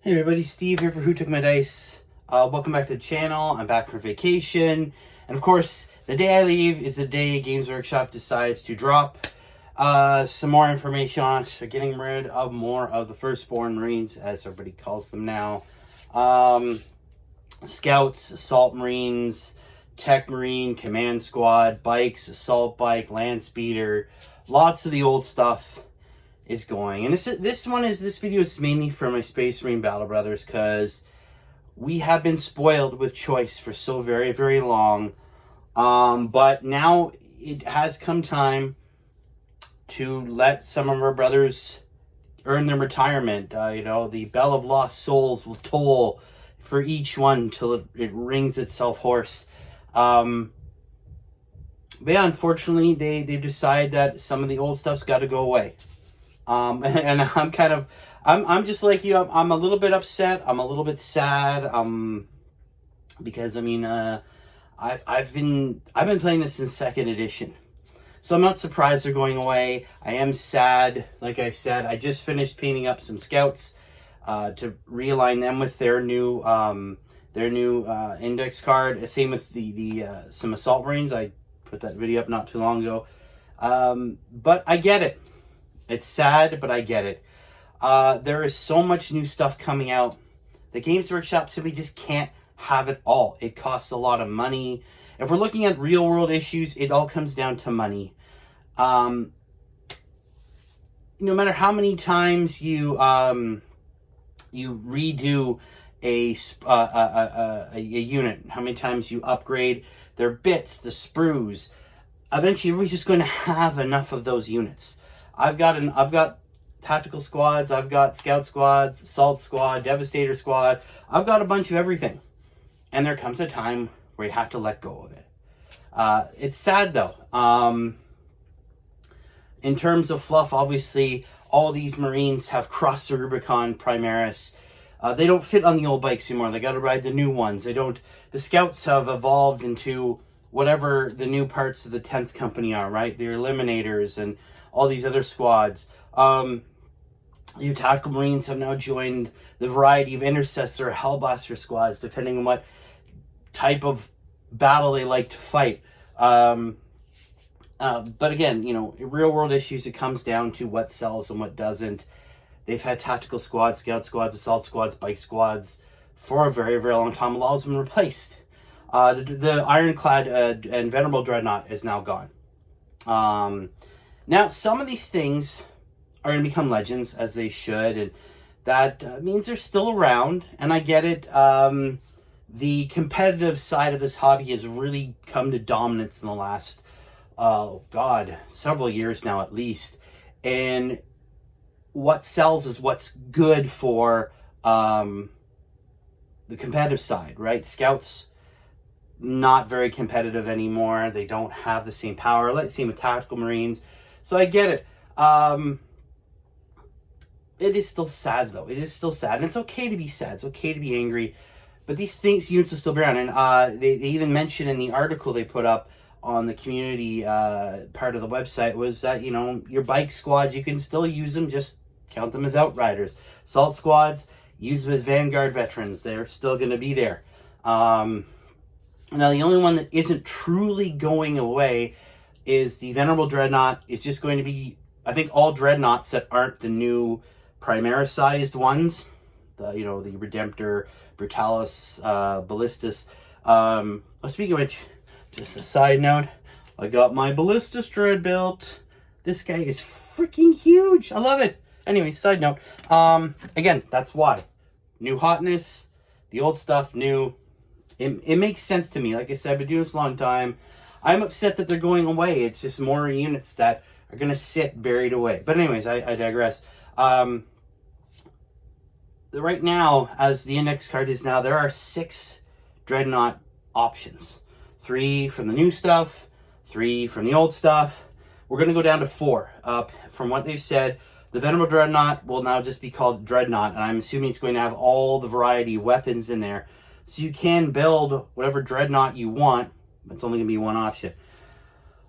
Hey everybody, Steve here for Who Took My Dice. Welcome back to the channel. I'm back for vacation. And of course, the day I leave is the day Games Workshop decides to drop some more information on it. They're getting rid of more of the Firstborn Marines, as everybody calls them now. Scouts, Assault Marines, Tech Marine, Command Squad, Bikes, Assault Bike, Land Speeder. Lots of the old stuff is going. And this video is mainly for my Space Marine Battle Brothers, because we have been spoiled with choice for so very, very long. But now it has come time to let some of our brothers earn their retirement. The bell of lost souls will toll for each one till it rings itself hoarse. But yeah, unfortunately, they decide that some of the old stuff's got to go away. And I'm just like you. I'm a little bit upset. I'm a little bit sad. Because I've been playing this in 2nd edition, so I'm not surprised they're going away. I am sad. Like I said, I just finished painting up some scouts, to realign them with their new index card. Same with some Assault Marines. I put that video up not too long ago. But I get it. It's sad, but I get it. There is so much new stuff coming out. The Games Workshop simply just can't have it all. It costs a lot of money. If we're looking at real world issues, it all comes down to money. No matter how many times you redo a unit, how many times you upgrade their bits, the sprues, eventually we're just going to have enough of those units. I've got tactical squads, I've got scout squads, assault squad, devastator squad. I've got a bunch of everything. And there comes a time where you have to let go of it. It's sad though. In terms of fluff, obviously, all these Marines have crossed the Rubicon Primaris. They don't fit on the old bikes anymore. They got to ride the new ones. The Scouts have evolved into whatever the new parts of the 10th Company are, right? The Eliminators and all these other squads. Your Tactical Marines have now joined the variety of Intercessor, Hellblaster squads, depending on what type of battle they like to fight. But again, real world issues, it comes down to what sells and what doesn't. They've had tactical squads, scout squads, assault squads, bike squads for a very, very long time. A lot of them replaced. The Ironclad and Venerable Dreadnought is now gone. Now, some of these things are going to become legends, as they should, and that means they're still around, and I get it. The competitive side of this hobby has really come to dominance in the last, several years now at least, and what sells is what's good for the competitive side, right? Scouts, not very competitive anymore. They don't have the same power. Let's see with Tactical Marines. So I get it. It is still sad, though. It is still sad. And it's okay to be sad. It's okay to be angry. But these units will still be around. And they even mentioned in the article they put up on the community part of the website was that, your bike squads, you can still use them. Just count them as Outriders. Assault squads, use them as Vanguard veterans. They're still going to be there. Now, the only one that isn't truly going away is the Venerable Dreadnought. Is just going to be, I think, all Dreadnoughts that aren't the new Primaris-sized ones. The Redemptor, Brutalis, Ballistus. Speaking of which, just a side note, I got my Ballistus Dread built. This guy is freaking huge. I love it. Anyway, side note. Again, that's why. New hotness, the old stuff, new. It makes sense to me. Like I said, I've been doing this a long time. I'm upset that they're going away. It's just more units that are going to sit buried away. But anyways, I digress. Right now, as the index card is now, there are 6 Dreadnought options. 3 from the new stuff, 3 from the old stuff. We're going to go down to 4. From what they've said, the Venerable Dreadnought will now just be called Dreadnought, and I'm assuming it's going to have all the variety of weapons in there. So you can build whatever Dreadnought you want. It's only going to be one option.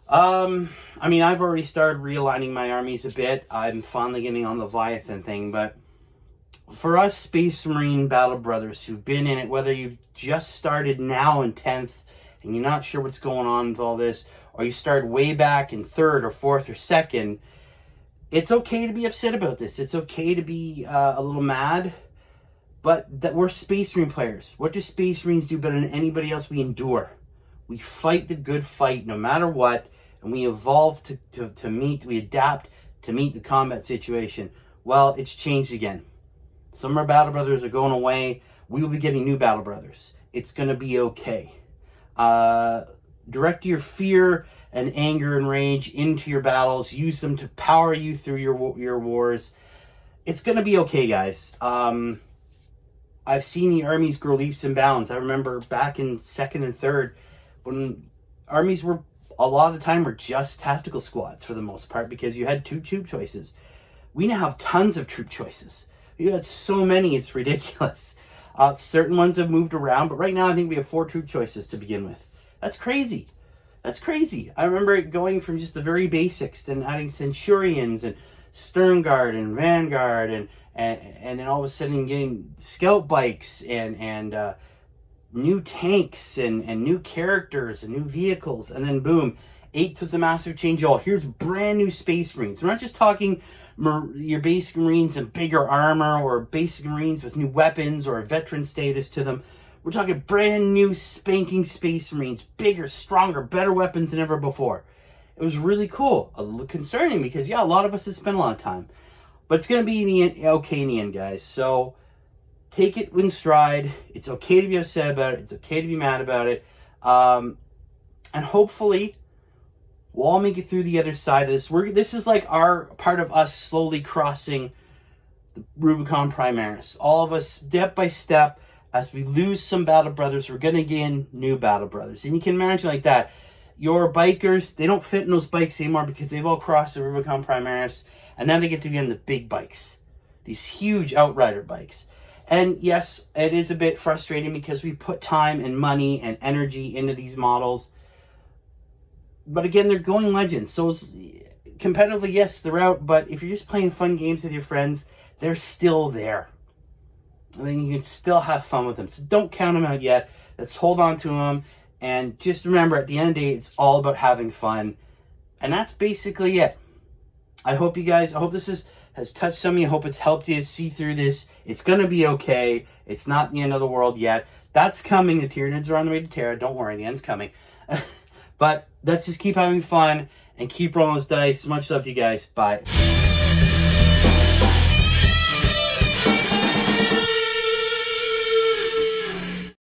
I've already started realigning my armies a bit. I'm finally getting on the Leviathan thing, but for us Space Marine Battle Brothers who've been in it, whether you've just started now in 10th and you're not sure what's going on with all this, or you started way back in 3rd or 4th or 2nd, it's okay to be upset about this. It's okay to be a little mad, but that we're Space Marine players. What do Space Marines do better than anybody else? We endure. We fight the good fight no matter what, and we evolve we adapt to meet the combat situation. Well, it's changed again. Some of our Battle Brothers are going away. We will be getting new Battle Brothers. It's going to be okay. Direct your fear and anger and rage into your battles. Use them to power you through your wars. It's going to be okay, guys. I've seen the armies grow leaps and bounds. I remember back in 2nd and 3rd when armies were, a lot of the time, were just tactical squads for the most part because you had 2 troop choices. We now have tons of troop choices. You had so many, it's ridiculous. Certain ones have moved around, but right now I think we have 4 troop choices to begin with. That's crazy. That's crazy. I remember it going from just the very basics, then adding Centurions and Stern Guard and Vanguard, and then all of a sudden getting scout bikes and new tanks and new characters and new vehicles, and then boom, 8th was a massive change. Here's brand new Space Marines. We're not just talking your basic Marines and bigger armor, or basic Marines with new weapons or a veteran status to them. We're talking brand new spanking Space Marines, bigger, stronger, better weapons than ever before. It was really cool. A little concerning because, yeah, a lot of us have spent a lot of time. But it's going to be okay in the end, guys. So take it in stride. It's okay to be upset about it. It's okay to be mad about it. And hopefully we'll all make it through the other side of this. This is like our part of us slowly crossing the Rubicon Primaris. All of us, step by step, as we lose some Battle Brothers, we're going to gain new Battle Brothers. And you can imagine like that. Your bikers, they don't fit in those bikes anymore because they've all crossed the Rubicon Primaris. And now they get to be on the big bikes. These huge Outrider bikes. And yes, it is a bit frustrating because we put time and money and energy into these models. But again, they're going legends. So competitively, yes, they're out. But if you're just playing fun games with your friends, they're still there. And then you can still have fun with them. So don't count them out yet. Let's hold on to them. And just remember, at the end of the day, it's all about having fun. And that's basically it. I hope this has touched some of you. I hope it's helped you see through this. It's going to be okay. It's not the end of the world yet. That's coming. The Tyranids are on the way to Terra. Don't worry, the end's coming. But let's just keep having fun and keep rolling those dice. Much love to you guys. Bye.